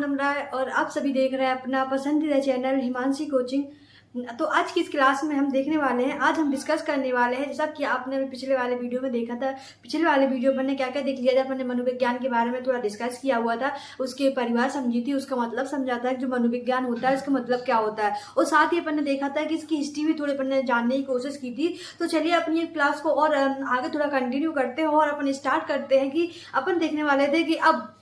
पूनम राय और आप सभी देख रहे हैं अपना पसंदीदा चैनल हिमांशी कोचिंग। तो आज की इस क्लास में हम देखने वाले हैं, आज हम डिस्कस करने वाले हैं, जैसा कि आपने पिछले वाले वीडियो में देखा था। पिछले वाले वीडियो में क्या क्या देख लिया था, अपने मनोविज्ञान के बारे में थोड़ा डिस्कस किया हुआ था, उसके परिवार समझी थी, उसका मतलब समझा था कि जो मनोविज्ञान होता है इसका मतलब क्या होता है, और साथ ही अपन ने देखा था कि इसकी हिस्ट्री भी थोड़ी अपन ने जानने की कोशिश की थी। तो चलिए अपनी क्लास को और आगे थोड़ा कंटिन्यू करते हैं और अपन स्टार्ट करते हैं कि अपन देखने वाले थे कि अब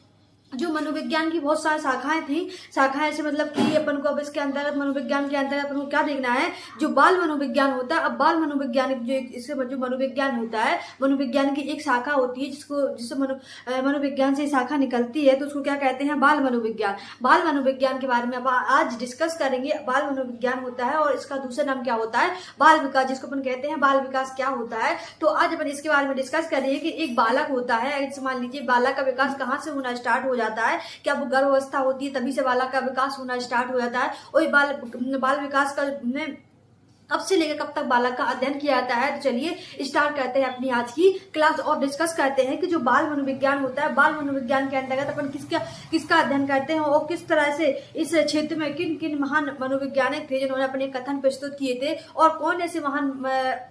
जो मनोविज्ञान की बहुत सारी शाखाएं थी, शाखाएं से मतलब कि अपन को अब इसके अंतर्गत मनोविज्ञान के अंतर्गत अपन को क्या देखना है, जो बाल मनोविज्ञान होता है। अब बाल मनोविज्ञान जो इससे जो मनोविज्ञान होता है, मनोविज्ञान की एक शाखा होती है जिससे मनोविज्ञान से शाखा निकलती है, तो उसको क्या कहते हैं, बाल मनोविज्ञान। बाल मनोविज्ञान के बारे में अब आज डिस्कस करेंगे। बाल मनोविज्ञान होता है और इसका दूसरा नाम क्या होता है, बाल विकास, जिसको अपन कहते हैं बाल विकास क्या होता है। तो आज अपन इसके बारे में डिस्कस करेंगे कि एक बालक होता है, मान लीजिए बालक का विकास कहाँ से होना स्टार्ट हो जाता है, क्या वो गर्भावस्था होती है तभी से बालक का विकास होना स्टार्ट हो जाता है, और बाल विकास का में कब से लेकर कब तक बालक का अध्ययन किया जाता है। तो चलिए स्टार्ट करते हैं अपनी आज की क्लास और डिस्कस करते हैं कि जो बाल मनोविज्ञान होता है, बाल मनोविज्ञान के अंतर्गत अपन किसका अध्ययन करते हैं और किस तरह से इस क्षेत्र में किन किन महान मनोवैज्ञानिक थे जिन्होंने अपने कथन प्रस्तुत किए थे, और कौन ऐसे महान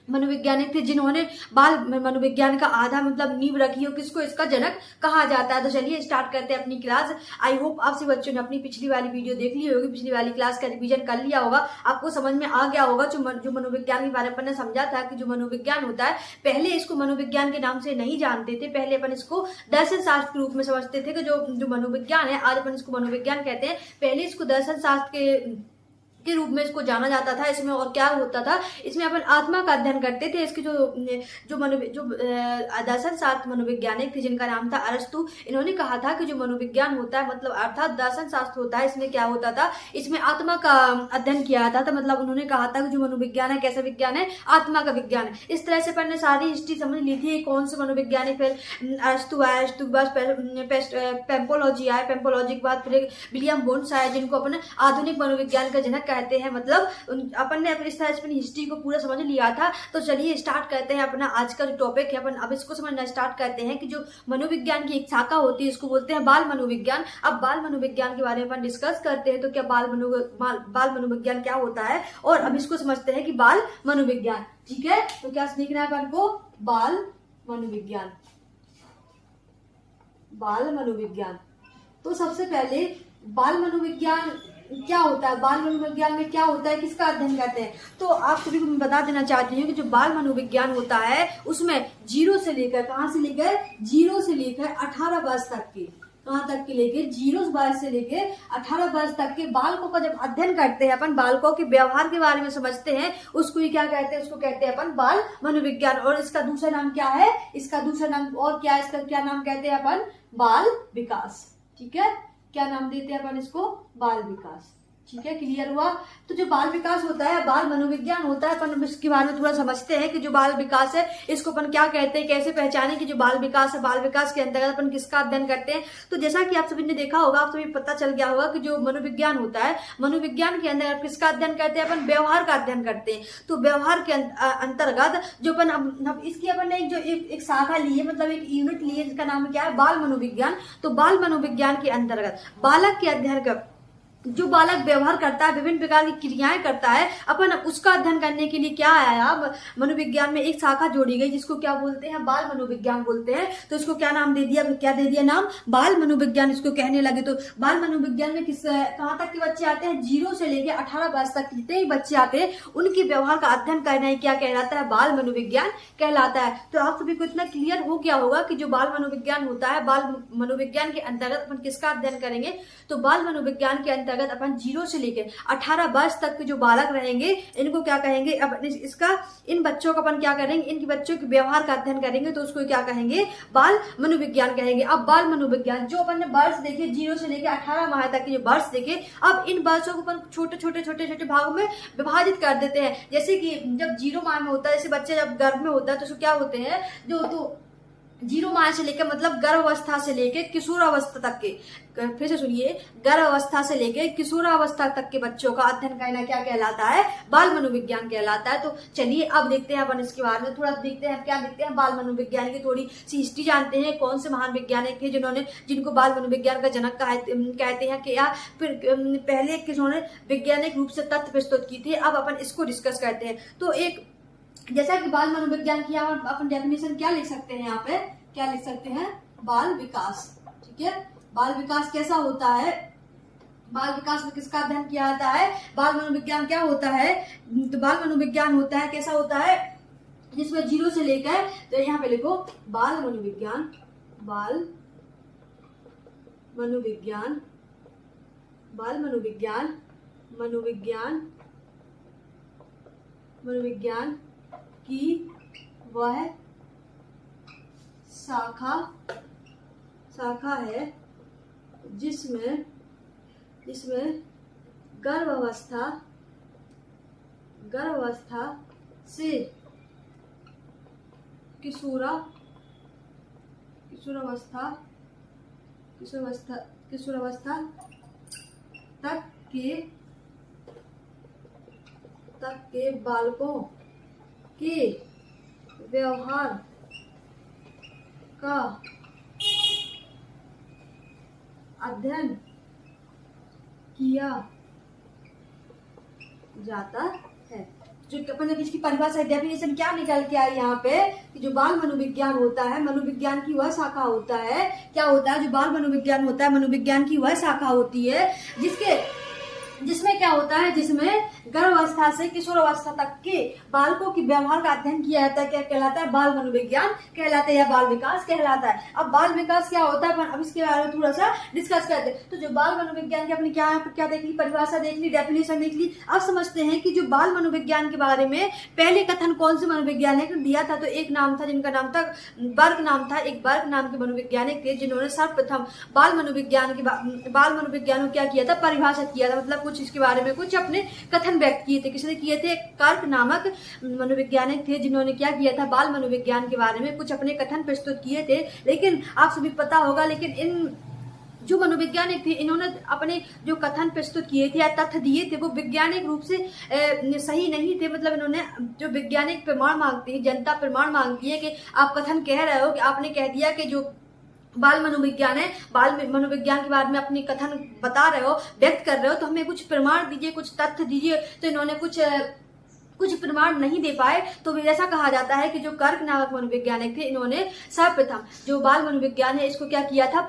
मनोवैज्ञानिक थे जिन्होंने बाल मनोविज्ञान का आधा मतलब नींव रखी हो, किसको इसका जनक कहा जाता है। तो चलिए स्टार्ट करते हैं अपनी क्लास। आई होप आप सभी बच्चों ने अपनी पिछली वाली वीडियो देख ली होगी, पिछली वाली क्लास का रिवीजन कर लिया होगा, आपको समझ में आ गया होगा जो मनोविज्ञान के बारे में अपन ने समझा था कि जो मनोविज्ञान होता है, पहले इसको मनोविज्ञान के नाम से नहीं जानते थे, पहले अपन इसको दर्शन शास्त्र के रूप में समझते थे कि जो मनोविज्ञान है, आज अपन इसको मनोविज्ञान कहते हैं, पहले इसको दर्शन शास्त्र के रूप में इसको जाना जाता था। इसमें और क्या होता था, इसमें अपन आत्मा का अध्ययन करते थे। इसके जो दर्शन शास्त्र मनोवैज्ञानिक थे जिनका नाम था अरस्तु, इन्होंने कहा था कि जो मनोविज्ञान होता है मतलब अर्थात दर्शन शास्त्र होता है, इसमें क्या होता था, इसमें आत्मा का अध्ययन किया जाता था। मतलब उन्होंने कहा था कि जो मनोविज्ञान है कैसा विज्ञान है, आत्मा का विज्ञान है। इस तरह से अपन ने सारी हिस्ट्री समझ ली थी, कौन से मनोविज्ञानिक, फिर अरस्तु आया, अरस्तु के बाद पेम्पोलॉजी आया, पेम्पोलॉजी के बाद फिर विलियम बोन्स आया, जिनको अपन आधुनिक मनोविज्ञान का जनक कहते हैं। मतलब अपन ने इस तरह अपनी हिस्ट्री को पूरा समझ लिया था। तो चलिए स्टार्ट करते हैं अपना आज का जो टॉपिक है, अपन अब इसको समझना स्टार्ट करते हैं कि जो मनोविज्ञान की एक शाखा होती है इसको बोलते हैं बाल मनोविज्ञान। अब बाल मनोविज्ञान के बारे में अपन डिस्कस करते हैं। तो क्या बाल मनोविज्ञान क्या होता है, और अब इसको समझते हैं कि बाल मनोविज्ञान, ठीक है। तो क्या सीखना है अपन को, बाल मनोविज्ञान, बाल मनोविज्ञान। तो सबसे पहले बाल मनोविज्ञान क्या होता है, बाल मनोविज्ञान में क्या होता है, किसका अध्ययन करते हैं। तो आप सभी को मैं बता देना चाहती हूँ कि जो बाल मनोविज्ञान होता है उसमें 0 से लेकर, कहाँ से लेकर, 0 से लेकर 18 वर्ष तक के, कहाँ तक के लेकर 0 वर्ष से लेकर 18 वर्ष तक के बालकों का जब अध्ययन करते हैं, अपन बालकों के व्यवहार के बारे में समझते हैं, उसको ही क्या कहते हैं, उसको कहते हैं अपन बाल मनोविज्ञान। और इसका दूसरा नाम क्या है, इसका दूसरा नाम और क्या है, इसका क्या नाम कहते हैं अपन, बाल विकास, ठीक है। क्या नाम देते हैं अपन इसको, बाल विकास, ठीक है। क्लियर हुआ। तो जो बाल विकास होता है, बाल मनोविज्ञान होता है, अपन इसके बारे में थोड़ा समझते हैं कि जो बाल विकास है इसको अपन क्या कहते हैं, कैसे पहचाने कि जो बाल विकास है, बाल विकास के अंतर्गत अपन किसका अध्ययन करते हैं। तो जैसा कि आप सभी ने देखा होगा, आप सभी पता चल गया होगा कि जो मनोविज्ञान होता है, मनोविज्ञान के अंदर किसका अध्ययन करते हैं, अपन व्यवहार का अध्ययन करते हैं। तो व्यवहार के अंतर्गत जो अपन इसकी अपन ने एक शाखा ली है, मतलब एक यूनिट ली है, जिसका नाम क्या है, बाल मनोविज्ञान। तो बाल मनोविज्ञान के अंतर्गत बालक के अध्ययन का, जो बालक व्यवहार करता है, विभिन्न प्रकार की क्रियाएं करता है, अपन उसका अध्ययन करने के लिए क्या आया, मनोविज्ञान में एक शाखा जोड़ी गई जिसको क्या बोलते हैं, बाल मनोविज्ञान बोलते हैं। तो इसको क्या नाम दे दिया, क्या दे दिया नाम, बाल मनोविज्ञान इसको कहने लगे। तो बाल मनोविज्ञान में कहाँ तक के बच्चे आते हैं, 0 से लेकर 18 वर्ष तक जितने ही बच्चे आते हैं उनके व्यवहार का अध्ययन करना ही क्या कहलाता है, बाल मनोविज्ञान कहलाता है। तो आप सभी को इतना क्लियर हो गया होगा कि जो बाल मनोविज्ञान होता है, बाल मनोविज्ञान के अंतर्गत अपन किसका अध्ययन करेंगे। तो बाल मनोविज्ञान के अंतर्गत अपन 0 से लेकर 18 वर्ष तक के जो बालक रहेंगे इनको क्या कहेंगे, अब इन बच्चों का अपन क्या करेंगे, इनके बच्चों के व्यवहार का अध्ययन करेंगे, तो उसको क्या कहेंगे, बाल मनोविज्ञान कहेंगे। अब बाल मनोविज्ञान जो अपन ने वर्ष देखे 0 से लेकर 18 माह तक के जो वर्ष देखे, अब इन वर्षों को अपन छोटे छोटे भागों में विभाजित कर देते हैं। जैसे कि जब 0 माह में होता है, जैसे बच्चे जब गर्भ में होता है तो क्या होते हैं, जो तो 0 माह से लेकर मतलब गर्भावस्था से लेकर किशोरावस्था तक के, फिर से सुनिए, गर्भावस्था से लेकर किशोरावस्था तक के बच्चों का अध्ययन करना क्या कहलाता है? बाल मनोविज्ञान कहलाता है। तो चलिए अब देखते हैं अपन इसके बारे में थोड़ा देखते हैं, क्या देखते हैं बाल मनोविज्ञान की थोड़ी सी हिस्ट्री जानते हैं। कौन से महान वैज्ञानिक थे जिनको बाल मनोविज्ञान का जनक कहते हैं, कि या फिर पहले किन्होंने वैज्ञानिक रूप से तथ्य प्रस्तुत की थे। अब अपन इसको डिस्कस करते हैं। तो एक जैसा कि बाल मनोविज्ञान की अपन डेफिनेशन क्या लिख सकते हैं, यहाँ पे क्या लिख सकते हैं? बाल विकास। ठीक है, बाल विकास कैसा होता है? बाल विकास में किसका अध्ययन किया जाता है? बाल मनोविज्ञान क्या होता है? तो बाल मनोविज्ञान होता है, कैसा होता है? जिसमें 0 से लेकर, तो यहाँ पे लिखो बाल मनोविज्ञान, बाल मनोविज्ञान, बाल मनोविज्ञान, मनोविज्ञान, मनोविज्ञान की वह शाखा है जिसमें गर्भावस्था से किशोरावस्था तक के बालकों के व्यवहार का अध्ययन किया जाता है। जो अपन ने इसकी परिभाषा डेफिनेशन क्या निकल के आई यहाँ पे, कि जो बाल मनोविज्ञान होता है, मनोविज्ञान की वह शाखा होता है, क्या होता है? जो बाल मनोविज्ञान होता है, मनोविज्ञान की वह शाखा होती है जिसमें क्या होता है? जिसमें गर्भावस्था से किशोरावस्था तक के बालकों की व्यवहार का अध्ययन किया जाता है। क्या कहलाता है? बाल मनोविज्ञान कहलाता है या बाल विकास कहलाता है। अब बाल विकास क्या होता है, अब इसके बारे में थोड़ा सा डिस्कस करते हैं। तो जो बाल मनोविज्ञान की अपने क्या देख ली, परिभाषा देख ली, डेफिनेशन देख ली। अब समझते हैं कि जो बाल मनोविज्ञान के बारे में पहले कथन कौन से मनोवैज्ञानिक ने दिया था। तो एक नाम था जिनका नाम था बर्ग नाम था, एक बर्ग नाम के मनोवैज्ञानिक थे, जिन्होंने सर्वप्रथम बाल मनोविज्ञान को क्या किया था? परिभाषित किया था। मतलब कुछ इसके बारे में कुछ अपने कथन व्यक्त किए थे। किसने किए थे? कर्क नामक मनोवैज्ञानिक थे, जिन्होंने क्या किया था? बाल मनोविज्ञान के बारे में कुछ अपने कथन प्रस्तुत किए थे। लेकिन आप सभी पता होगा, लेकिन इन जो मनोवैज्ञानिक थे, इन्होंने अपने जो कथन प्रस्तुत किए थे या तथ्य दिए थे, वो वैज्ञानिक रूप से सही नहीं थे। मतलब इन्होंने जो वैज्ञानिक प्रमाण मांगती है, जनता प्रमाण मांगती है कि आप कथन कह रहे हो, कि आपने कह दिया कि जो बाल मनोविज्ञान है, बाल मनोविज्ञान के बारे में अपनी कथन बता रहे हो, व्यक्त कर रहे हो, तो हमें कुछ प्रमाण दीजिए, कुछ तथ्य दीजिए। तो इन्होंने कुछ प्रमाण नहीं दे पाए। तो ऐसा कहा जाता है कि जो कर्क नामक मनोवैज्ञानिक थे, इन्होंने सर्वप्रथम जो बाल मनोविज्ञान है इसको क्या किया था?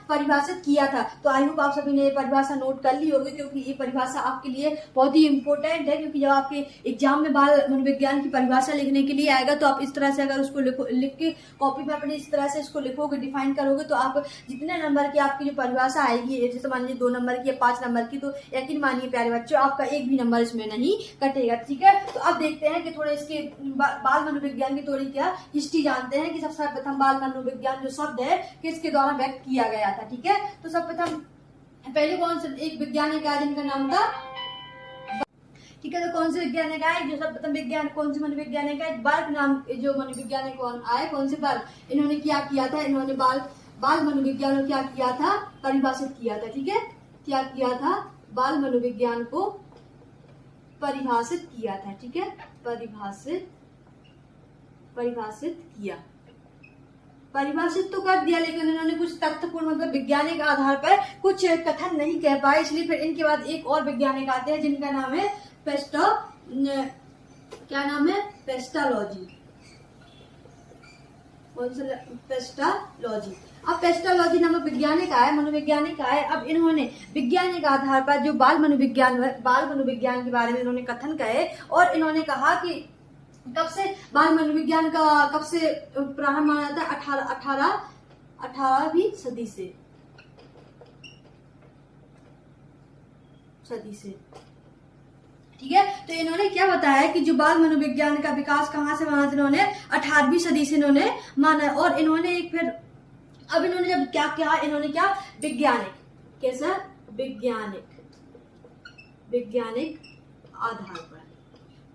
परिभाषित किया था। तो आई होप आप सभी ने परिभाषा नोट कर ली होगी, क्योंकि ये परिभाषा आपके लिए बहुत ही इंपॉर्टेंट है। क्योंकि जब आपके एग्जाम में बाल मनोविज्ञान की परिभाषा लिखने के लिए आएगा, तो आप इस तरह से अगर उसको लिख के कॉपी में अपने इस तरह से इसको लिखोगे, डिफाइन करोगे, तो आप जितने नंबर की आपकी जो परिभाषा आएगी, जैसे मान लीजिए 2 नंबर की या 5 नंबर की, तो यकीन मानिए प्यारे बच्चों, आपका एक भी नंबर इसमें नहीं कटेगा। ठीक है, तो अब देखते हैं कि थोड़े इसके बाल मनोविज्ञान की थोड़ी क्या हिस्ट्री जानते हैं, कि सबसे प्रथम बाल मनोविज्ञान जो शब्द है किसके द्वारा व्यक्त किया गया था। ठीक है, तो सबप्रथम पहले कौन से एक वैज्ञानिक आए जिनका नाम था, ठीक है, तो कौन से वैज्ञानिक आए जो सर्वप्रथम कौन से मनोवैज्ञानिक आए? बर्ग नाम जो मनोवैज्ञानिक कौन आए, कौन से बर्ग? इन्होंने क्या किया था? इन्होंने बाल मनोविज्ञान को क्या किया था? परिभाषित किया था। ठीक है, क्या किया था? बाल मनोविज्ञान को परिभाषित किया था। ठीक है, परिभाषित किया, परिभाषित तो कर दिया, लेकिन इन्होंने कुछ तथ्यपूर्ण मतलब वैज्ञानिक आधार पर कुछ कथन नहीं कह पाए। इसलिए फिर इनके बाद एक और वैज्ञानिक आते हैं जिनका नाम है क्या नाम है? पेस्टालॉजी। कौन सा? पेस्टालॉजी। अब पेस्टालॉजी नामक वैज्ञानिक आए, मनोवैज्ञानिक आए। अब इन्होंने वैज्ञानिक आधार पर जो बाल मनोविज्ञान के बारे में इन्होंने कथन कहे, और इन्होंने कहा कि कब से बाल मनोविज्ञान का कब से प्रारंभ माना जाता है? 18वीं सदी से। ठीक है, तो इन्होंने क्या बताया कि जो बाल मनोविज्ञान का विकास कहाँ से माना था? इन्होंने 18वीं सदी से इन्होंने माना। और इन्होंने एक फिर अब इन्होंने जब क्या किया, इन्होंने क्या? वैज्ञानिक, कैसा? वैज्ञानिक आधार पर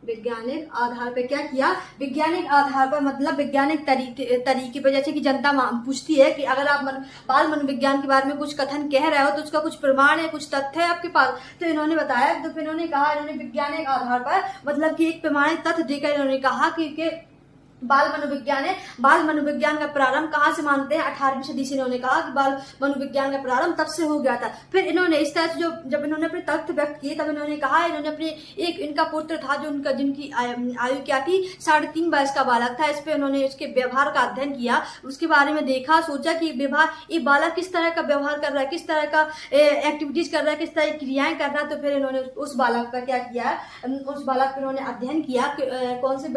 वैज्ञानिक आधार पे क्या किया, वैज्ञानिक आधार पर मतलब वैज्ञानिक तरीके पर, जैसे कि जनता पूछती है कि अगर आप बाल मनोविज्ञान के बारे में कुछ कथन कह रहे हो तो उसका कुछ प्रमाण है, कुछ तथ्य है आपके पास। तो इन्होंने बताया, तो फिर इन्होंने कहा, इन्होंने वैज्ञानिक आधार पर मतलब कि एक प्रमाणित तथ्य देकर इन्होंने कहा कि बाल मनोविज्ञान है। बाल मनोविज्ञान का प्रारंभ कहाँ से मानते हैं, 18वीं सदी से। इन्होंने कहा कि बाल मनोविज्ञान का प्रारंभ तब से हो गया था। फिर इन्होंने इस तरह से जब इन्होंने अपने तथ्य व्यक्त किए, तब इन्होंने कहा, इन्होंने अपने एक इनका पुत्र था जो उनका जिनकी आयु क्या थी, 3.5 वर्ष का बालक था। इस पे उन्होंने उसके व्यवहार का अध्ययन किया, उसके बारे में देखा, सोचा कि ये बालक किस तरह का व्यवहार कर रहा है, किस तरह का एक्टिविटीज कर रहा है, किस तरह की क्रियाएं कर रहा है। तो फिर इन्होंने उस बालक का क्या किया, उस बालक पर इन्होंने अध्ययन किया। कौन से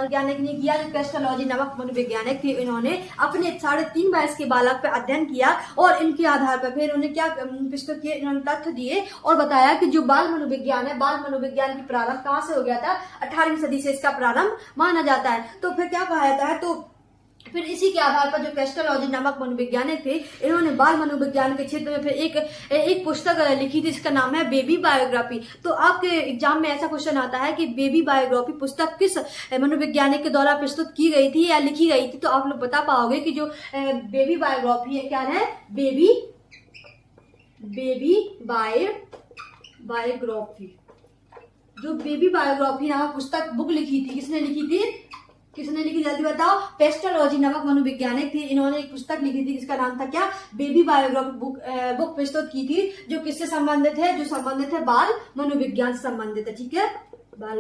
वैज्ञानिक ने किया, जो पेस्टोलॉजी नामक मनोवैज्ञानिक थे, इन्होंने अपने 3.5 वर्ष के बालक पर अध्ययन किया और इनके आधार पर फिर उन्होंने क्या प्रस्तुत किए, इन्होंने तथ्य दिए और बताया कि जो बाल मनोविज्ञान है, बाल मनोविज्ञान की प्रारंभ कहाँ से हो गया था, 18वीं सदी से इसका प्रारंभ माना जाता है। तो फिर क्या कहा जाता है, तो फिर इसी के आधार पर जो पेस्टोलॉजी नामक मनोवैज्ञानिक थे, इन्होंने बाल मनोविज्ञान के क्षेत्र में फिर एक पुस्तक लिखी थी, इसका नाम है बेबी बायोग्राफी। तो आपके एग्जाम में ऐसा क्वेश्चन आता है कि बेबी बायोग्राफी पुस्तक किस मनोवैज्ञानिक के द्वारा प्रस्तुत की गई थी या लिखी गई थी। तो आप लोग बता पाओगे कि जो बेबी बायोग्राफी है, क्या है, बेबी बायोग्राफी। जो बेबी बायोग्राफी नामक पुस्तक बुक लिखी थी, किसने लिखी थी, जल्दी बताओ। पेस्टोलॉजी नामक मनोवैज्ञानिक थे, इन्होंने एक पुस्तक लिखी थी, जिसका नाम था क्या, बेबी बायोग्राफी बुक प्रस्तुत की थी, जो किससे संबंधित है, जो संबंधित है बाल मनोविज्ञान से संबंधित है। ठीक है, बाल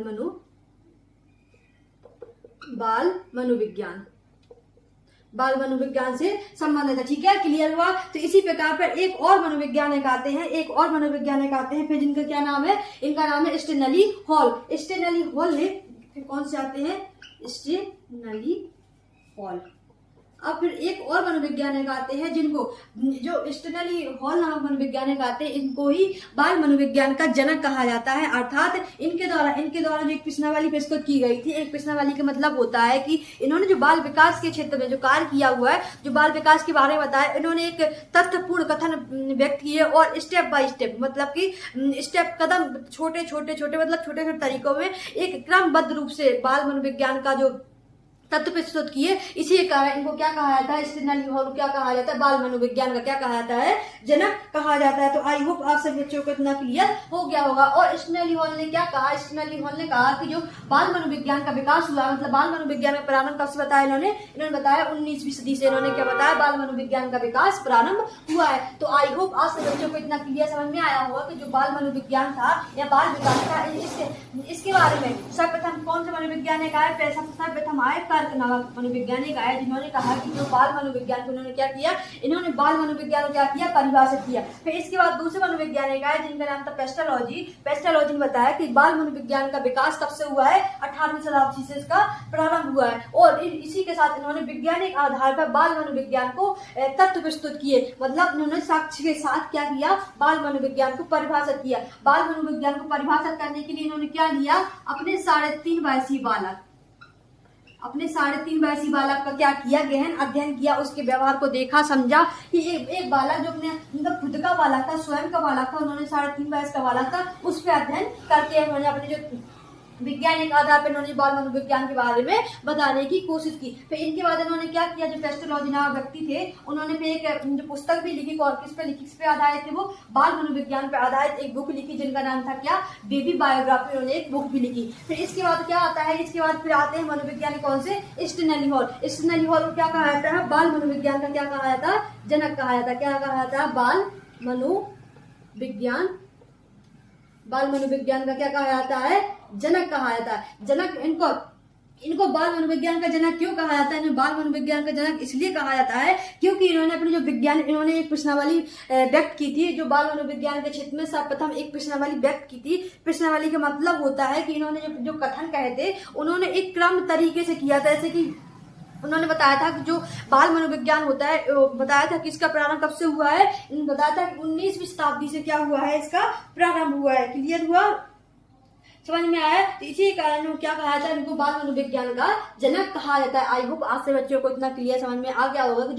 मनोविज्ञान से संबंधित है। ठीक है, क्लियर हुआ। तो इसी प्रकार पर एक और मनोवैज्ञानिक आते हैं, फिर जिनका क्या नाम है, इनका नाम है स्टेनली हॉल। स्टेनली हॉल ने फिर कौन से आते हैं, स्टेनली हॉल। अब फिर एक और मनोवैज्ञानिक आते हैं, जिनको जो स्टेनली हॉल नामक मनोवैज्ञानिक आते हैं, इनको ही बाल मनोविज्ञान का जनक कहा जाता है। अर्थात इनके द्वारा जो एक प्रश्नावली प्रस्तुत की गई थी, एक प्रश्नावली का मतलब होता है कि इन्होंने जो बाल विकास के क्षेत्र में जो कार्य किया हुआ है, जो बाल विकास के बारे में बताया, इन्होंने एक तथ्यपूर्ण कथन व्यक्त किए और स्टेप बाय स्टेप मतलब कि स्टेप कदम छोटे छोटे तरीकों में एक क्रमबद्ध रूप से बाल मनोविज्ञान का जो तत्व प्रस्तुत किए। इसी के कारण इनको क्या कहा जाता है, स्टेनली हॉल क्या कहा जाता है, बाल मनोविज्ञान का क्या कहा जाता है, जनक कहा जाता है। तो आई होप आप सभी बच्चों को इतना क्लियर हो गया होगा। और स्टेनली हॉल ने क्या कहा, स्टेनली हॉल ने कहा कि जो बाल मनोविज्ञान का विकास हुआ, मतलब बाल मनोविज्ञान का प्रारंभ कब से बताया इन्होंने बताया 19वीं सदी से। इन्होंने क्या बताया, बाल मनोविज्ञान का विकास प्रारंभ हुआ है। तो आई होप आप सभी बच्चों को इतना क्लियर समझ में आया होगा कि जो बाल मनोविज्ञान था या बाल विकास था, इसके बारे में सर्वप्रथम कौन से मनोविज्ञानिक आए, सर्वप्रथम आए कर्क नामक मनोवैज्ञानिक आए, जिन्होंने कहा कि जो बाल मनोविज्ञान को उन्होंने क्या किया, इन्होंने बाल मनोविज्ञान को क्या किया, परिभाषित किया। फिर इसके बाद दूसरे मनोवैज्ञानिक आए, जिनका नाम था पेस्टोलॉजी ने बताया कि बाल मनोविज्ञान का विकास कब से हुआ है, 18वीं शताब्दी से इसका प्रारंभ हुआ है। और इसी के साथ इन्होंने वैज्ञानिक आधार पर बाल मनोविज्ञान को तत्व प्रस्तुत किए, मतलब उन्होंने साक्ष्य के साथ क्या किया, बाल मनोविज्ञान को परिभाषित किया। बाल मनोविज्ञान को परिभाषित करने के लिए इन्होंने क्या लिया, अपने 3.5 वर्षीय बालक का क्या किया, गहन अध्ययन किया, उसके व्यवहार को देखा, समझा कि एक बालक जो अपने मतलब खुद का बालक था, स्वयं का बालक था, उन्होंने 3.5 वर्ष का बालक था, उस पर अध्ययन करके उन्होंने अपने जो वैज्ञानिक आधार पर इन्होंने बाल मनोविज्ञान के बारे में बताने की कोशिश की। फिर इनके बाद इन्होंने क्या किया, जो पेस्टोलॉजी नामक व्यक्ति थे, उन्होंने फिर एक जो पुस्तक भी लिखी, और किस पे आधारित थे, वो बाल मनोविज्ञान पर आधारित एक बुक लिखी, जिनका नाम था क्या, बेबी बायोग्राफी। उन्होंने एक बुक भी लिखी। फिर इसके बाद क्या आता है, इसके बाद फिर आते हैं मनोविज्ञानिक कौन से, स्टेनली हॉल। स्टेनली हॉल को क्या कहा जाता है, बाल मनोविज्ञान का क्या कहा जाता है, जनक कहा जाता है। क्या कहा जाता है, बाल मनोविज्ञान का क्या कहा जाता है, जनक कहा जाता है। जनक इनको बाल मनोविज्ञान का जनक क्यों कहा जाता है, इन्हें बाल मनोविज्ञान का जनक इसलिए कहा जाता है क्योंकि इन्होंने अपने जो इन्होंने एक प्रश्नावली व्यक्त की थी, जो बाल मनोविज्ञान के क्षेत्र में सर्वप्रथम एक प्रश्नावली व्यक्त की थी। प्रश्नावली का मतलब होता है कि इन्होंने जो कथन कहे थे, उन्होंने एक क्रम तरीके से किया था। जैसे कि उन्होंने बताया था कि जो बाल मनोविज्ञान होता है, बताया था कि इसका प्रारंभ कब से हुआ है, बताया था कि 19वीं शताब्दी से क्या हुआ है, इसका प्रारंभ हुआ है। क्लियर हुआ। समझ में आया। तो इसी कारण क्या कहा जाता है, इनको बाल मनोविज्ञान का जनक कहा जाता है। आई होप आज से बच्चों को इतना क्लियर समझ में आ गया होगा कि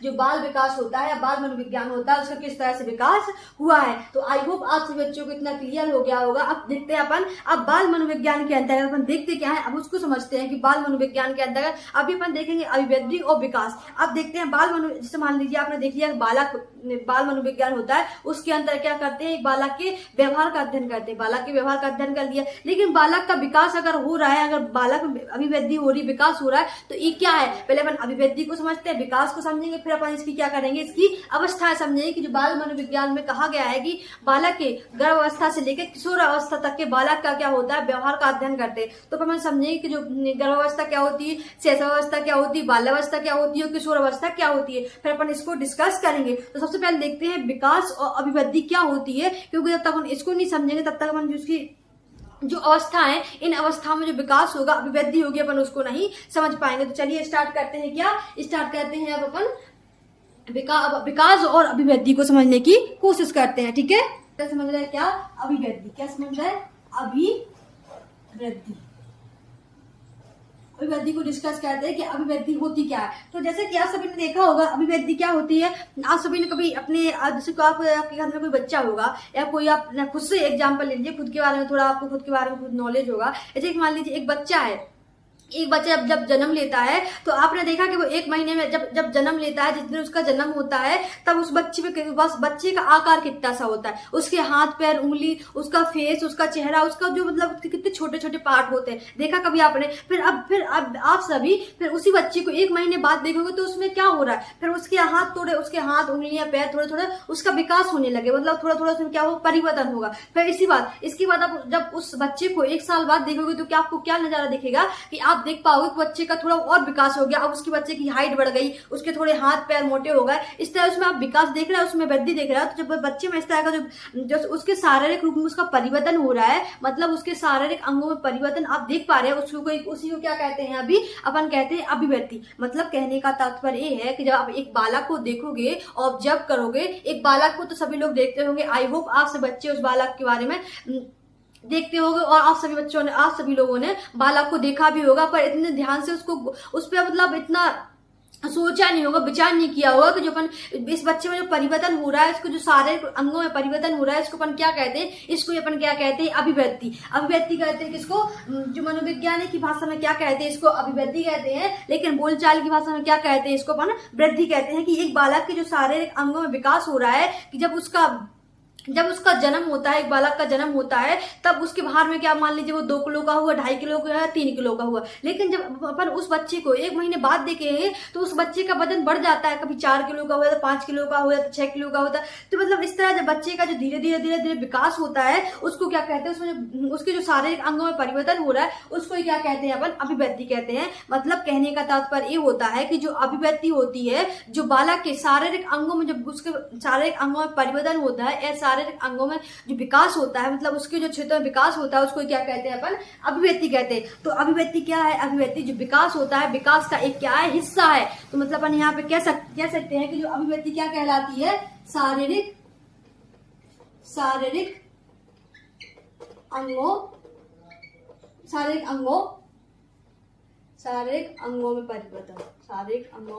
जो बाल विकास होता है या बाल मनोविज्ञान होता है उसका किस तरह से विकास हुआ है। तो आई होप आज से बच्चों को इतना क्लियर हो गया होगा। अब देखते हैं अपन, अब बाल मनोविज्ञान के अंतर्गत अपन देखते क्या है, अब उसको समझते हैं कि बाल मनोविज्ञान के अंतर्गत अभी अपन देखेंगे अभिवृद्धि और विकास। अब देखते हैं जैसे मान लीजिए आपने देख लिया बाल मनोविज्ञान होता है, उसके अंदर क्या करते हैं, एक बालक के व्यवहार का अध्ययन करते हैं। बालक के व्यवहार का अध्ययन कर लिया, लेकिन बालक का विकास अगर हो रहा है, अगर बालक में अभिवृद्धि हो रही, विकास हो रहा है, तो ये क्या है, पहले अपन अभिवृद्धि को समझते हैं, विकास को समझेंगे, फिर अपन इसकी क्या करेंगे, इसकी अवस्थाएं समझेंगे कि जो बाल मनोविज्ञान में कहा गया है कि बालक के गर्भ अवस्था से लेकर किशोर अवस्था तक के बालक का क्या होता है, व्यवहार का अध्ययन करते हैं। तो अपन समझेंगे कि जो गर्भावस्था क्या होती है, शैशवावस्था क्या होती है, बाल्यावस्था क्या होती है, किशोर अवस्था क्या होती है, फिर अपन इसको डिस्कस करेंगे। तो सबसे पहले देखते हैं विकास और अभिवृद्धि क्या होती है, क्योंकि जब तक हम इसको नहीं समझेंगे तब तक अपन उसकी जो अवस्था है, इन अवस्थाओं में जो विकास होगा, अभिवृद्धि होगी, अपन उसको नहीं समझ पाएंगे। तो चलिए स्टार्ट करते हैं। क्या स्टार्ट करते हैं, अब अपन विकास और अभिवृद्धि को समझने की कोशिश करते हैं। ठीक है, क्या समझ रहे हैं, क्या अभिवृद्धि, क्या समझ रहे हैं, अभिवृद्धि को डिस्कस करते हैं कि अभिवृद्धि होती क्या है। तो जैसे कि आप सभी ने देखा होगा अभिवृद्धि क्या होती है। आप सभी ने कभी अपने जैसे आपके घर में कोई बच्चा होगा या कोई, आप खुद से एग्जांपल ले लीजिए, खुद के बारे में थोड़ा आपको खुद के बारे में खुद नॉलेज होगा। जैसे मान लीजिए एक बच्चा है, एक बच्चा जब जन्म लेता है तो आपने देखा कि वो 1 महीने में जब जन्म लेता है, जिस दिन उसका जन्म होता है, तब उस बच्चे का आकार कितना सा होता है, उसके हाथ पैर उंगली, उसका फेस, उसका चेहरा, उसका जो मतलब कितने छोटे छोटे पार्ट होते हैं, देखा कभी आपने। फिर अब आप सभी फिर उसी बच्चे को 1 महीने बाद देखोगे तो उसमें क्या हो रहा है, फिर उसके हाथ उंगलियां पैर थोड़े थोड़े उसका विकास होने लगे, मतलब थोड़ा थोड़ा उसमें क्या हो, परिवर्तन होगा। फिर इसके बाद आप जब उस बच्चे को 1 साल बाद देखोगे तो क्या आपको क्या नजारा दिखेगा कि आप देख पाओगे कि बच्चे का थोड़ा और विकास हो गया। अब उसके बच्चे की हाइट बढ़ गई, उसके थोड़े हाथ पैर मोटे हो गए, इस तरह उसमें आप विकास देख रहे हैं, उसमें वृद्धि देख रहे हैं। तो जब बच्चे में इस तरह का जो उसके शारीरिक रूप में उसका परिवर्तन हो रहा है, मतलब उसके शारीरिक अंगों में परिवर्तन आप देख पा रहे हैं, उसी को क्या कहते हैं, अभी अपन कहते हैं अभिवृद्धि। मतलब कहने का तात्पर्य ये है कि जब आप एक बालक को देखोगे, ऑब्जर्व करोगे, एक बालक को तो सभी लोग देखते होंगे, आई होप आप सब बच्चे उस बालक के बारे में देखते होंगे, और आप सभी लोगों ने बालक को देखा भी होगा, पर इतने ध्यान से उस पर मतलब इतना सोचा नहीं होगा, विचार नहीं किया होगा कि जो अपन इस बच्चे में जो परिवर्तन हो रहा है, इसको जो सारे अंगों में परिवर्तन हो रहा है, इसको अपन क्या कहते हैं, इसको अपन क्या कहते हैं, अभिवृद्धि कहते हैं। किसको, जो मनोविज्ञान की भाषा में क्या कहते हैं, इसको अभिवृद्धि कहते हैं, लेकिन बोलचाल की भाषा में क्या कहते हैं, इसको अपन वृद्धि कहते हैं। कि एक बालक के जो शारीरिक अंगों में विकास हो रहा है, कि जब उसका जन्म होता है, एक बालक का जन्म होता है, तब उसके भार में क्या, मान लीजिए वो 2 किलो का हुआ, 2.5 किलो का हुआ, 3 किलो का हुआ। लेकिन जब अपन उस बच्चे को 1 महीने बाद देखेंगे तो उस बच्चे का वजन बढ़ जाता है, कभी 4 किलो का हुआ, तो 5 किलो का हुआ, तो 6 किलो का होता है। तो मतलब इस तरह जब बच्चे का जो धीरे धीरे विकास होता है, उसको क्या कहते हैं, उसमें उसके जो शारीरिक अंगों में परिवर्तन हो रहा है, उसको क्या कहते हैं, अपन अभिवृद्धि कहते हैं। मतलब कहने का तात्पर्य ये होता है कि जो अभिवृद्धि होती है, जो बालक के शारीरिक अंगों में, जब उसके शारीरिक अंगों में परिवर्तन होता है या शारीरिक अंगों में जो विकास होता है, मतलब उसके जो क्षेत्र में विकास होता है, उसको क्या कहते हैं, अपन अभिवृद्धि कहते हैं। तो अभिवृद्धि क्या है, अभिवृद्धि जो विकास होता है, विकास का एक क्या है, हिस्सा है। तो मतलब अपन यहाँ पे कह सकते हैं कि जो अभिवृद्धि क्या कहलाती है, शारीरिक अंगों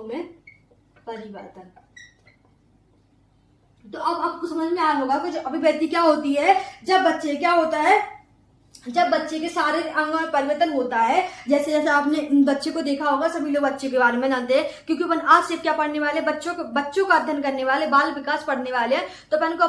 में परिवर्तन। तो अब आपको समझ में आया होगा कि जो अभिवृद्धि क्या होती है, जब बच्चे के शारीरिक अंगों में परिवर्तन होता है। जैसे आपने बच्चे को देखा होगा, सभी लोग बच्चे के बारे में जानते हैं, क्योंकि अपन आज से क्या पढ़ने वाले, बच्चों का अध्ययन करने वाले, बाल विकास पढ़ने वाले हैं। तो अपन को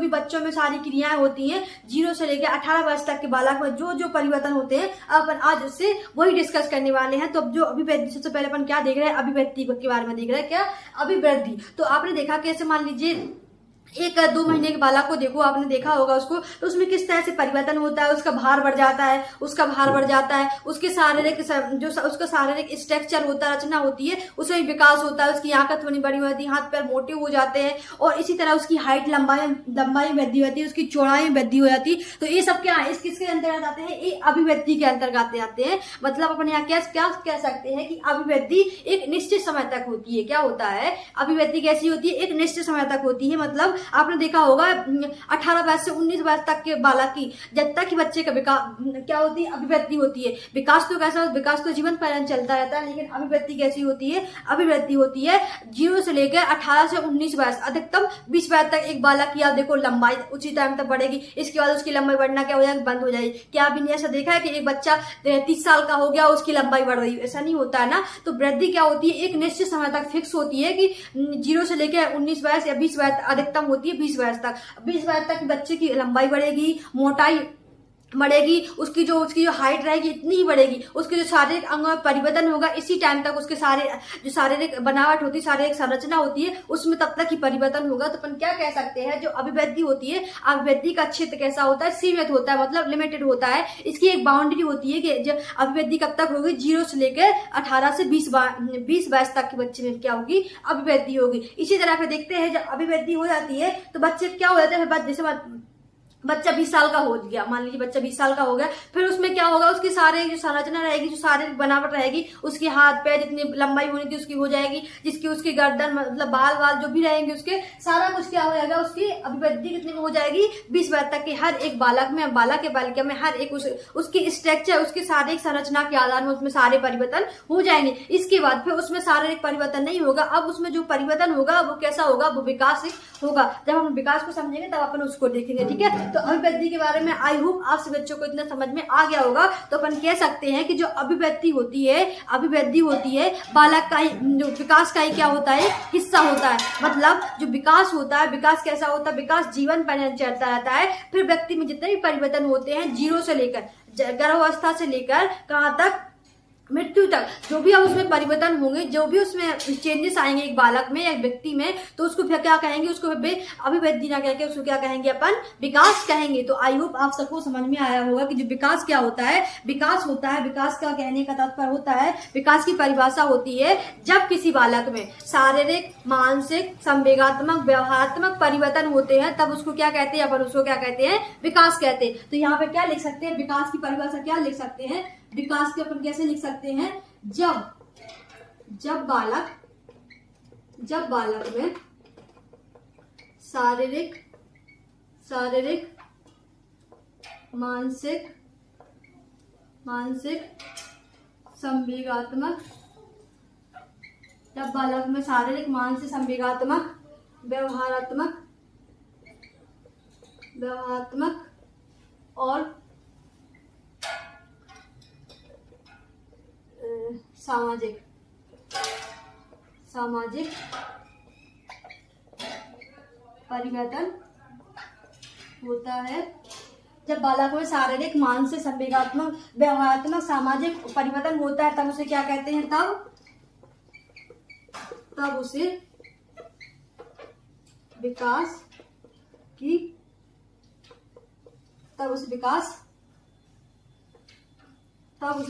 बच्चों में सारी क्रियाएं होती हैं, 0 से लेकर 18 वर्ष तक के बालक में जो परिवर्तन होते हैं, अपन आज उससे वही डिस्कस करने वाले हैं। तो अब जो अभिवृद्धि, सबसे पहले अपन क्या देख रहे हैं, अभिवृद्धि के बारे में देख रहे हैं, क्या अभिवृद्धि। तो आपने देखा कैसे, मान लीजिए 1-2 महीने के बालक को देखो, आपने देखा होगा उसको, तो उसमें किस तरह से परिवर्तन होता है, उसका भार बढ़ जाता है, उसके शारीरिक उसका शारीरिक स्ट्रक्चर होता है, रचना होती है, उसमें विकास होता है, उसकी आंखें थोड़ी बड़ी होती है, हाथ पैर मोटे हो जाते हैं, और इसी तरह उसकी हाइट लंबाई वृद्धि होती है, उसकी चौड़ाई वृद्धि हो जाती है। तो ये सब क्या है, किसके अंतर्गत आते हैं, ये अभिवृद्धि के अंतर्गत आते हैं। मतलब अपन यहाँ क्या कह सकते हैं कि अभिवृद्धि एक निश्चित समय तक होती है। क्या होता है, अभिवृद्धि कैसी होती है, एक निश्चित समय तक होती है। मतलब आपने देखा होगा 18 वर्ष से 19 वर्ष तक के बालक की जब तक कि बच्चे का विकास क्या होती है, अभिवृद्धि होती है। विकास तो कैसा, विकास तो जीवन पर्यंत चलता रहता है, लेकिन अभिवृद्धि कैसी होती है, अभिवृद्धि होती है 0 से लेकर 18 से 19 वर्ष, अधिकतम 20 वर्ष तक एक बालक की आप देखो लंबाई उसी टाइम तक बढ़ेगी। इसके बाद उसकी लंबाई बढ़ना क्या हो जाएगी, बंद हो जाएगी। क्या आपने ऐसा देखा है कि एक बच्चा 30 साल का हो गया उसकी लंबाई बढ़ रही है? ऐसा नहीं होता है ना। तो वृद्धि क्या होती है, एक निश्चित समय तक फिक्स होती है कि 0 से लेकर 19 वर्ष या 20 वर्ष, अधिकतम होती है 20 वर्ष तक। 20 वर्ष तक बच्चे की लंबाई बढ़ेगी, मोटाई बढ़ेगी, उसकी जो हाइट रहेगी इतनी ही बढ़ेगी, उसके जो शारीरिक अंगों में परिवर्तन होगा इसी टाइम तक, उसके सारे जो शारीरिक बनावट होती है, शारीरिक संरचना होती है, उसमें तब तक ही परिवर्तन होगा। तो अपन क्या कह सकते हैं, जो अभिवृद्धि होती है, अभिवृद्धि का क्षेत्र कैसा होता है, सीमित होता है, मतलब लिमिटेड होता है। इसकी एक बाउंड्री होती है कि जो अभिवृद्धि कब तक होगी, 0 से लेकर 18 से 20 वर्ष तक के बच्चे में क्या होगी, अभिवृद्धि होगी। इसी तरह पे देखते हैं जब अभिवृद्धि हो जाती है तो बच्चे क्या हो जाते हैं, जैसे बच्चा 20 साल का हो गया, मान लीजिए बच्चा 20 साल का हो गया, फिर उसमें क्या होगा, उसकी सारे जो संरचना रहेगी, जो शारीरिक बनावट रहेगी, उसके हाथ पैर जितनी लंबाई होनी थी उसकी हो जाएगी, जिसकी उसकी गर्दन मतलब बाल जो भी रहेंगे उसके सारा कुछ क्या हो जाएगा, उसकी अभिवृद्धि कितनी में हो जाएगी, 20 वर्ष तक की। हर एक बालक में, बालक के बालिका में हर एक उसकी स्ट्रक्चर, उसकी शारीरिक संरचना के आधार में उसमें सारे परिवर्तन हो जाएंगे। इसके बाद फिर उसमें शारीरिक परिवर्तन नहीं होगा, अब उसमें जो परिवर्तन होगा वो कैसा होगा, वो विकास होगा। जब हम विकास को समझेंगे तब अपन उसको देखेंगे, ठीक है। तो अभिवृद्धि के बारे में आई होप आप सभी बच्चों को इतना समझ में आ गया होगा। तो अपन कह सकते हैं कि जो अभिवृद्धि होती है बालक का ही, जो विकास का ही क्या होता है, हिस्सा होता है। मतलब जो विकास होता है, विकास कैसा होता है, विकास जीवन पर्यंत चलता रहता है। फिर व्यक्ति में जितने भी परिवर्तन होते हैं, 0 से लेकर गर्भावस्था से लेकर कहाँ तक, मृत्यु तक, जो भी अब उसमें परिवर्तन होंगे, जो भी उसमें चेंजेस आएंगे एक बालक में या एक व्यक्ति में, तो उसको फिर क्या कहेंगे, उसको अभिवृद्धि ना कहकर उसको क्या कहेंगे, अपन विकास कहेंगे। तो आई होप आप सबको समझ में आया होगा कि जो विकास क्या होता है, विकास होता है, विकास का कहने का तात्पर्य होता है, विकास की परिभाषा होती है जब किसी बालक में शारीरिक, मानसिक, संवेगात्मक, व्यवहारात्मक परिवर्तन होते हैं, तब उसको क्या कहते हैं, अपन उसको क्या कहते हैं, विकास कहते हैं। तो यहाँ पे क्या लिख सकते हैं, विकास की परिभाषा क्या लिख सकते हैं, विकास के अपन कैसे लिख सकते हैं, जब बालक में शारीरिक, मानसिक, संवेगात्मक, जब बालक में शारीरिक, मानसिक, संवेगात्मक, व्यवहारात्मक और सामाजिक परिवर्तन होता है। जब बालक में शारीरिक, मानसिक, संवेगात्मक, व्यवहारात्मक, सामाजिक परिवर्तन होता है, तब उसे क्या कहते हैं, तब उसे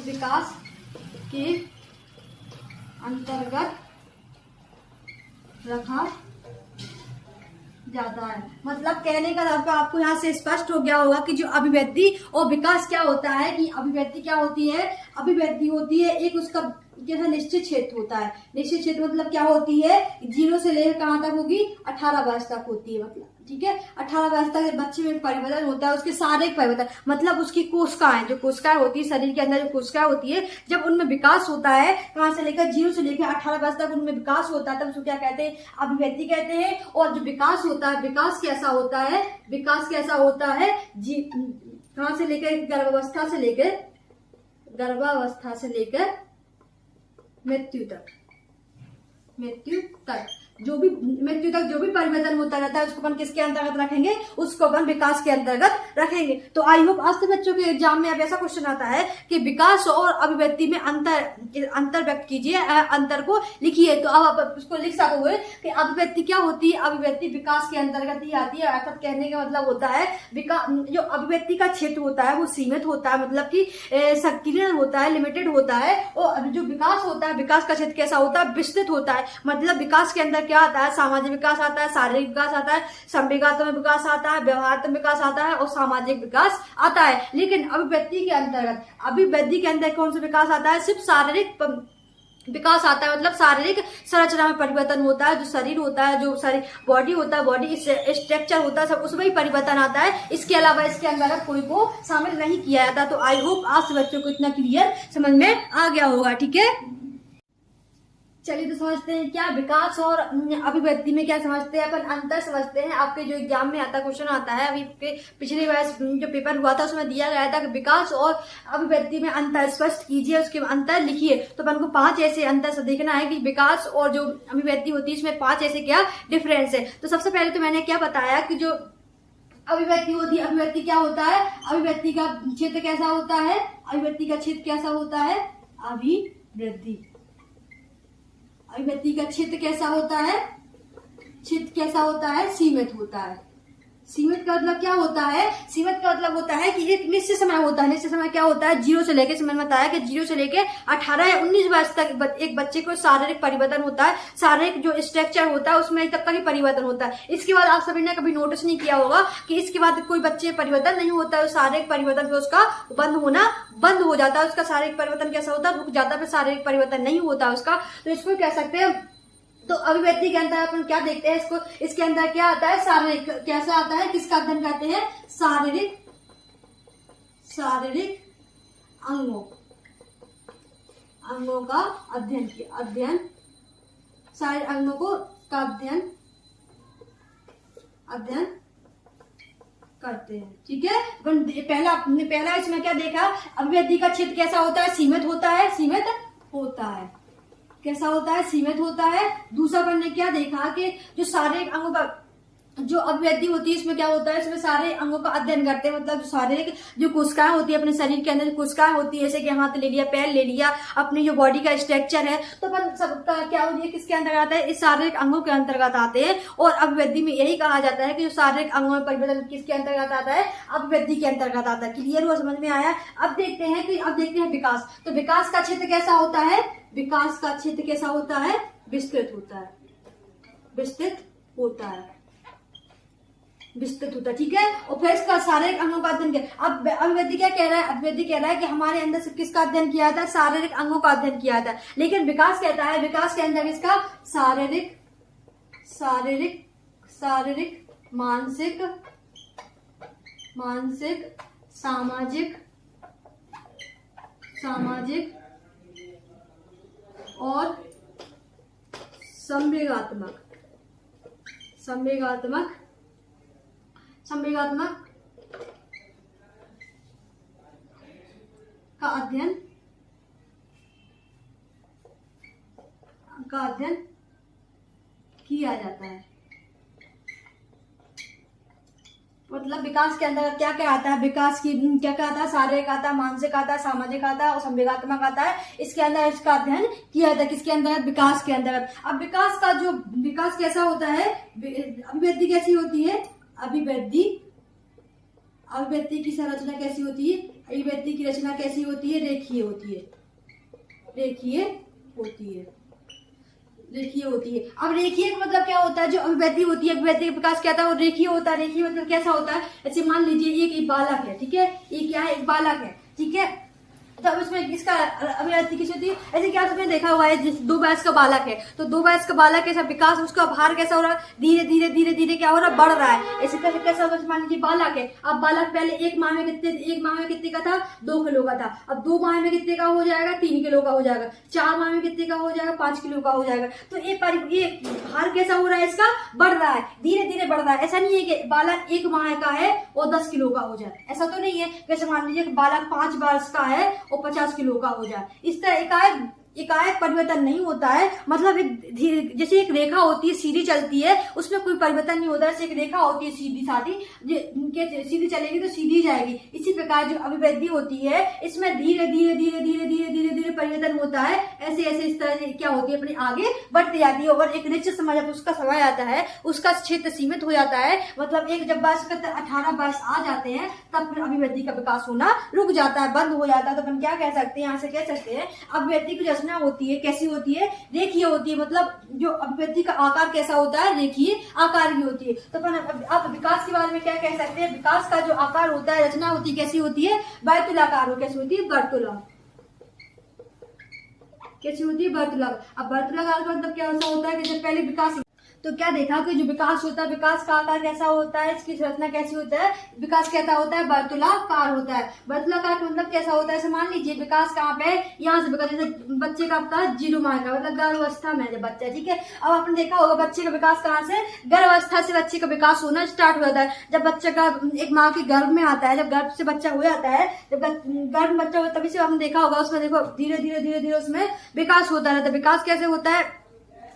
विकास के अंतर्गत रखा जाता है। मतलब कहने का तात्पर्य आपको यहाँ से स्पष्ट हो गया होगा कि जो अभिवृद्धि और विकास क्या होता है, कि अभिवृद्धि क्या होती है, अभिवृद्धि होती है एक उसका जैसा निश्चित क्षेत्र होता है। निश्चित क्षेत्र मतलब क्या होती है, 0 से लेकर कहाँ तक होगी, 18 वर्ष तक होती है। मतलब ठीक है, 18 वर्ष तक बच्चे में परिवर्तन होता है, उसके सारे परिवर्तन, मतलब उसकी कोशिकाएं, जो कोशिकाएं होती है शरीर के अंदर, जो कोशिकाएं होती है, जब उनमें विकास होता है, कहाँ से लेकर 0 से लेकर 18 वर्ष तक उनमें विकास होता है, तब उसको क्या कहते हैं, अभिवृद्धि कहते हैं। और जो विकास होता है, विकास कैसा होता है, कहाँ से लेकर, गर्भावस्था से लेकर मृत्यु तक जो भी परिवर्तन होता रहता है, उसको अपन किसके अंतर्गत रखेंगे, उसको अपन विकास के अंतर्गत रखेंगे। तो आई होप आज से बच्चों के एग्जाम में अब ऐसा क्वेश्चन आता है कि विकास और अभिव्यक्ति में अंतर व्यक्त कीजिए, अंतर को लिखिए। तो अब आप उसको लिख सकोगे कि अभिव्यक्ति क्या होती है, अभिव्यक्ति विकास के अंतर्गत ही आती है। अर्थात कहने का मतलब होता है जो अभिव्यक्ति का क्षेत्र होता है वो सीमित होता है, मतलब कि संकीर्ण होता है, लिमिटेड होता है। और जो विकास होता है, विकास का क्षेत्र कैसा होता है, विस्तृत होता है। मतलब विकास के अंदर क्या आता है, सामाजिक विकास आता है, शारीरिक विकास आता है, संवेगात्मक विकास आता है, व्यवहारात्मक विकास आता है और सामाजिक विकास आता है। लेकिन अभिव्यक्ति के अंतर्गत, अभिव्यक्ति के अंदर कौन सा विकास आता है, सिर्फ शारीरिक विकास आता है, मतलब शारीरिक संरचना में परिवर्तन होता है, जो शरीर होता है, जो सारी बॉडी होता है, बॉडी स्ट्रक्चर होता है, सब उसमें ही परिवर्तन आता है। इसके अलावा इसके अंदर कोई को शामिल नहीं किया जाता। तो आई होप आज से बच्चों को इतना क्लियर समझ में आ गया होगा। ठीक है, चलिए तो समझते हैं क्या विकास और अभिव्यक्ति में क्या समझते हैं अपन, अंतर समझते हैं। आपके जो एग्जाम में आता क्वेश्चन आता है, अभी पिछली बार जो पेपर हुआ था उसमें दिया गया था कि विकास और अभिव्यक्ति में अंतर स्पष्ट कीजिए, उसके अंतर लिखिए। तो अपन को 5 ऐसे अंतर से देखना है कि विकास और जो अभिव्यक्ति होती है इसमें 5 ऐसे क्या डिफरेंस है। तो सबसे पहले तो मैंने क्या बताया कि जो अभिव्यक्ति होती है, अभिव्यक्ति क्या होता है, अभिव्यक्ति का क्षेत्र कैसा होता है, अभिव्यक्ति का क्षेत्र कैसा होता है, अभिव्यक्ति का क्षेत्र कैसा होता है, क्षेत्र कैसा होता है, सीमित होता है। सीमित का मतलब क्या होता है, सीमित का मतलब होता है कि एक निश्चित समय होता है। निश्चित समय क्या होता है, 0 से लेकर, समय में बताया कि 0 से लेकर 18 या 19 वर्ष तक एक बच्चे को शारीरिक परिवर्तन होता है, शारीरिक जो स्ट्रक्चर होता है उसमें तब तक ही परिवर्तन होता है। इसके बाद आप सभी ने कभी नोटिस नहीं किया होगा कि इसके बाद कोई बच्चे परिवर्तन नहीं होता है, शारीरिक परिवर्तन पे उसका बंद हो जाता है। उसका शारीरिक परिवर्तन कैसा होता है, रुक जाता है, शारीरिक परिवर्तन नहीं होता उसका। तो इसको कह सकते हैं। तो अभिव्यक्ति के अंदर अपन क्या देखते हैं, इसको इसके अंदर क्या आता है, शारीरिक कैसा आता है, किसका अध्ययन करते हैं, शारीरिक अंगों का अध्ययन शारीरिक अंगों को का अध्ययन करते हैं। ठीक है, पहला इसमें क्या देखा, अभिव्यक्ति का क्षेत्र कैसा होता है, सीमित होता है, कैसा होता है, सीमित होता है। दूसरा अपन ने क्या देखा कि जो शारीरिक अंगों का जो अभिव्यक्ति होती है इसमें क्या होता है, इसमें सारे अंगों का अध्ययन करते हैं, मतलब शारीरिक जो कोशिकाएं होती है अपने शरीर के अंदर, जो कोशिकाएं होती है जैसे कि हाथ ले लिया, पैर ले लिया, अपनी जो बॉडी का स्ट्रक्चर है, तो अपन सबका क्या होती है, किसके अंतर्गत आता है, इस शारीरिक अंगों के अंतर्गत आते हैं। और अभिव्यक्ति में यही कहा जाता है कि जो शारीरिक अंगों में परिवर्तन किसके अंतर्गत आता है, अभिव्यक्ति के अंतर्गत आता है। क्लियर हुआ, समझ में आया। अब देखते हैं विकास। तो विकास का क्षेत्र कैसा होता है, विकास का क्षेत्र कैसा होता है, विस्तृत होता है। ठीक है। और फिर इसका शारीरिक अंगों का अध्ययन किया। अब अभिव्यक्ति क्या कह रहा है, अभिव्यक्ति कह रहा है कि हमारे अंदर से किसका अध्ययन किया था, शारीरिक अंगों का अध्ययन किया था। लेकिन विकास कहता है, विकास के अंदर इसका शारीरिक मानसिक सामाजिक और संवेगात्मक का अध्ययन किया जाता है। मतलब विकास के अंदर क्या क्या आता है, विकास की क्या क्या आता है, शारीरिक आता है, मानसिक आता है, सामाजिक आता है और संवेगात्मक आता है। इसके अंदर इसका अध्ययन किया जाता है, किसके अंदर, विकास के अंतर्गत। अब विकास कैसा होता है, अभिव्यक्ति कैसी होती है, अभिव्यक्ति की संरचना कैसी होती है, अभिव्यक्ति की रचना कैसी होती है, रेखीय होती है। अब रेखीय का मतलब क्या होता है, जो अभिव्यक्ति होती है, अभिव्यक्ति का विकास क्या होता है, वो रेखीय होता है। रेखीय मतलब कैसा होता है, ऐसे मान लीजिए एक बालक है, ठीक है, ये क्या है, एक बालक है, ठीक है। तो इसमें इसका अभिव्यक्ति कैसी होती है, ऐसे क्या आपने देखा हुआ है, 2 वर्ष का बालक है, तो 2 वर्ष का बालक कैसा विकास, उसका भार कैसा हो रहा है, धीरे धीरे क्या हो रहा है, बढ़ रहा है। ऐसे कैसा मान लीजिए बालक है। अब बालक पहले एक माह में कितने का था, 2 किलो का था। अब 2 माह में कितने का हो जाएगा, 3 किलो का हो जाएगा। 4 माह में कितने का हो जाएगा, 5 किलो का हो जाएगा। तो ये भार कैसा हो रहा है, इसका बढ़ रहा है, धीरे बढ़ रहा है। ऐसा नहीं है कि बालक 1 माह का है और 10 किलो का हो जाए, ऐसा तो नहीं है। जैसे मान लीजिए बालक 5 वर्ष का है और 50 किलो का हो जाए। इस तरह एकाएक परिवर्तन नहीं होता है। मतलब जैसे एक रेखा होती है, सीधी चलती है, उसमें कोई परिवर्तन नहीं होता है। जैसे एक रेखा होती है सीधी सीधी चलेगी तो सीधी जाएगी। इसी प्रकार जो अभिव्यक्ति होती है, इसमें धीरे धीरे परिवर्तन होता है। ऐसे इस तरह से क्या होती है, अपनी आगे बढ़ती जाती है। और एक निश्चित समय जब उसका समय आता है, उसका क्षेत्र सीमित हो जाता है। मतलब जब 18 वर्ष आ जाते हैं, तब फिर अभिव्यक्ति का विकास होना रुक जाता है, बंद हो जाता है। तो अपन क्या कह सकते हैं, यहाँ से कह सकते हैं अभिव्यक्ति की रचना होती है, कैसी होती है, रेखीय होती है। मतलब जो अभिव्यक्ति का आकार कैसा होता है, रेखीय आकार की होती है। तो अपन आप विकास के बारे में क्या कह सकते हैं, विकास का जो आकार होता है, रचना होती है, कैसी होती है, वर्तुलाकार हो, कैसी होती है, कैसी होती है, बर्तुलाकार। अब बर्तुलाकार का मतलब क्या होता है कि जब पहले विकास, तो क्या देखा कि जो विकास होता है, विकास का आकार कैसा होता है, इसकी संरचना कैसी होता है, विकास कैसा होता है, वर्तुलाकार होता है। वर्तुलाकार का मतलब कैसा होता है, जैसे मान लीजिए विकास कहाँ पे है, यहाँ से विकास, जैसे बच्चे का विकास 0 माह का मतलब गर्भावस्था में जब बच्चा, ठीक है। अब आपने देखा होगा बच्चे का विकास कहाँ से, गर्भावस्था से बच्चे का विकास होना स्टार्ट हो जाता है। जब बच्चे का एक माँ के गर्भ में आता है, जब गर्भ से बच्चा हो जाता है, जब गर्भ में बच्चा हो तभी से आपने देखा होगा उसमें देखो धीरे धीरे धीरे धीरे उसमें विकास होता रहता है। विकास कैसे होता है,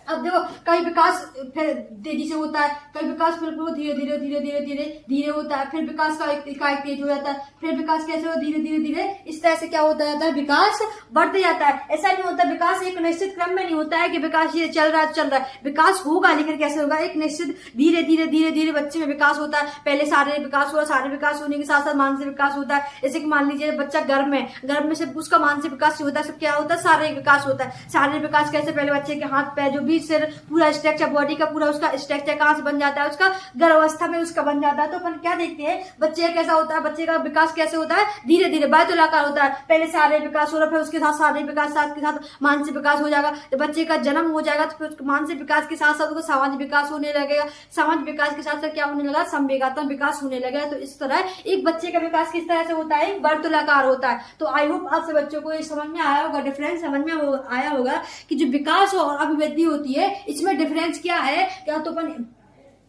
अब देखो कई विकास फिर तेजी से होता है, कई विकास फिर धीरे धीरे धीरे धीरे धीरे धीरे होता है, फिर विकास का एकाएक तेज हो जाता है, फिर विकास कैसे हो, धीरे धीरे धीरे इस तरह से क्या होता जाता है, विकास बढ़ते जाता है। ऐसा नहीं होता, विकास एक निश्चित क्रम में नहीं होता है कि विकास ये चल रहा है, विकास होगा लेकिन कैसे होगा, एक निश्चित धीरे धीरे धीरे धीरे बच्चे में विकास होता है। पहले शारीरिक विकास हुआ, शारीरिक विकास होने के साथ साथ मानसिक विकास होता है। जैसे कि मान लीजिए बच्चा गर्भ में सिर्फ उसका मानसिक विकास नहीं होता, सब क्या होता है, शारीरिक विकास होता है। शारीरिक विकास कैसे, पहले बच्चे के हाथ पैर जो भी सिर पूरा स्ट्रक्चर, बॉडी का पूरा उसका स्ट्रक्चर कहाँ से बन जाता है, उसका गर्भावस्था में उसका बन जाता है। तो अपन क्या देखते हैं, बच्चे कैसा होता है, बच्चे का विकास कैसे होता है, धीरे धीरे वर्तुलाकार होता है। पहले शारीरिक विकास हो रहा है, फिर उसके साथ शारीरिक विकास के साथ मानसिक विकास हो जाएगा। जब बच्चे का जन्म हो जाएगा तो फिर मानसिक विकास के साथ साथ उसको सामाजिक विकास होने लगेगा, सामाजिक विकास के साथ साथ क्या होने लगा, संवेगात्मक विकास होने लगेगा। तो इस तरह एक बच्चे का विकास किस तरह से होता है, वर्तुलाकार होता है। तो आई होप आप सब बच्चों को ये समझ में आया होगा, डिफरेंस समझ में आया होगा कि जो विकास और अभिवृद्धि होती है इसमें डिफरेंस क्या है। क्या तो अपन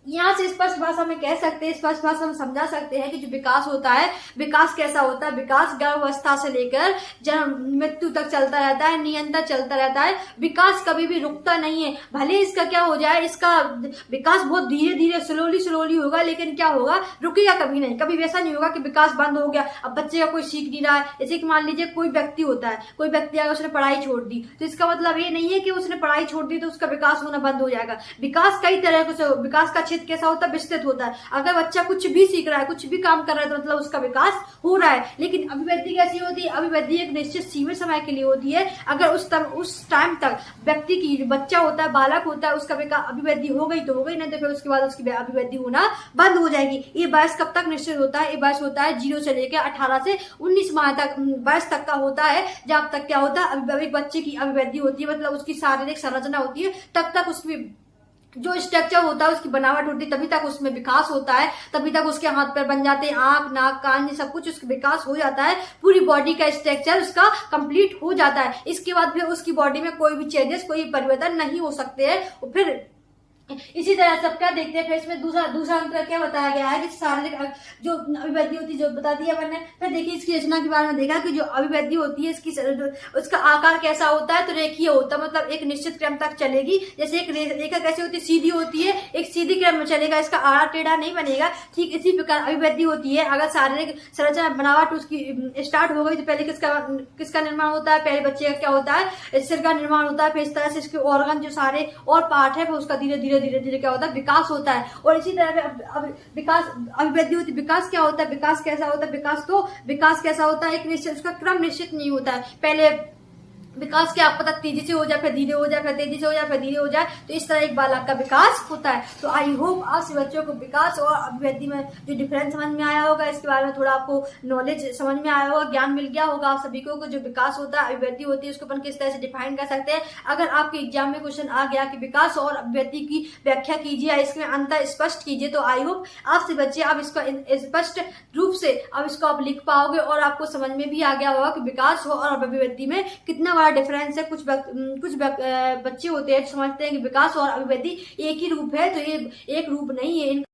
यहाँ से स्पष्ट भाषा में कह सकते हैं, स्पष्ट भाषा में समझा सकते हैं कि जो विकास होता है, विकास कैसा होता है, विकास गर्भावस्था से लेकर जन्म मृत्यु तक चलता रहता है, निरंतर चलता रहता है। विकास कभी भी रुकता नहीं है, भले इसका क्या हो जाए, इसका विकास बहुत धीरे धीरे स्लोली होगा, लेकिन क्या होगा, रुकेगा कभी नहीं। कभी वैसा नहीं होगा कि विकास बंद हो गया, अब बच्चे का कोई सीख नहीं रहा है। जैसे कि मान लीजिए कोई व्यक्ति होता है, कोई व्यक्ति अगर उसने पढ़ाई छोड़ दी, तो इसका मतलब ये नहीं है कि उसने पढ़ाई छोड़ दी तो उसका विकास होना बंद हो जाएगा। विकास कई तरह से, विकास का कैसा होता है, विस्तृत होता है। अगर बच्चा कुछ भी सीख रहा है, कुछ भी काम कर रहा है, तो मतलब उसका विकास हो रहा है। लेकिन अभिवृद्धि कैसी होती है, अभिवृद्धि एक निश्चित सीमित समय के लिए होती है। अगर उस टाइम तक व्यक्ति की बच्चा होता है, बालक होता है, उसका अभिवृद्धि हो गई तो हो गई, नहीं तो फिर उसके बाद उसकी अभिवृद्धि होना बंद हो जाएगी। ये वयस कब तक निश्चित होता है, ये वयस होता है 0 से लेकर 18 से 19 माह तक वयस तक का होता है। जब तक क्या होता है, एक बच्चे की अभिवृद्धि होती है, मतलब उसकी शारीरिक संरचना होती है, तब तक उसकी जो स्ट्रक्चर होता है, उसकी बनावट होती है, तभी तक उसमें विकास होता है, तभी तक उसके हाथ पैर बन जाते हैं, आंख नाक कान ये सब कुछ उसका विकास हो जाता है, पूरी बॉडी का स्ट्रक्चर उसका कंप्लीट हो जाता है। इसके बाद फिर उसकी बॉडी में कोई भी चेंजेस, कोई परिवर्तन नहीं हो सकते हैं। फिर इसी तरह सब क्या देखते हैं, फिर इसमें दूसरा अंतर क्या बताया गया है कि शारीरिक जो अभिवृद्धि होती है, जो बता दिया मैंने। फिर देखिए इसकी रचना के बारे में देखा कि जो अभिवृद्धि होती है इसकी उसका आकार कैसा होता है, तो रेखीय होता है, मतलब एक निश्चित क्रम तक चलेगी। जैसे एक रेखा कैसे होती है, सीधी होती है, एक सीधी क्रम में चलेगा, इसका आड़ा टेढ़ा नहीं बनेगा। ठीक इसी प्रकार अभिवृद्धि होती है। अगर शारीरिक संरचना बनावट उसकी स्टार्ट हो गई तो पहले किसका निर्माण होता है, पहले बच्चे का क्या होता है, सिर का निर्माण होता है, फिर इस तरह से इसके ऑर्गन जो सारे और पार्ट है, फिर उसका धीरे धीरे धीरे धीरे क्या होता है, विकास होता है। और इसी तरह विकास अभिवृद्धि होती है। विकास क्या होता है, विकास कैसा होता है, विकास कैसा होता है, एक निश्चित उसका क्रम निश्चित नहीं होता है। पहले विकास क्या पता तेजी से हो जाए, फिर धीरे हो जाए, फिर तेजी से हो जाए, फिर धीरे हो जाए, तो इस तरह एक बालक का विकास होता है। तो आई होप आप सभी बच्चों को विकास और अभिवृद्धि में जो डिफरेंस समझ में आया होगा, इसके बारे में थोड़ा आपको नॉलेज समझ में आया होगा, ज्ञान मिल गया होगा आप सभी को। जो विकास होता है, अभिवृद्धि होती है, उसको अपन किस तरह से डिफाइन कर सकते हैं। अगर आपके एग्जाम में क्वेश्चन आ गया कि विकास और अभिवृद्धि की व्याख्या कीजिए, इसमें अंतर स्पष्ट कीजिए, तो आई होप आप सभी बच्चे आप इसका स्पष्ट रूप से अब इसको आप लिख पाओगे और आपको समझ में भी आ गया होगा कि विकास और अभिवृद्धि में कितना बड़ा डिफरेंस है। कुछ बच्चे होते हैं समझते हैं कि विकास और अभिवृद्धि एक ही रूप है, तो ये एक रूप नहीं है, इनका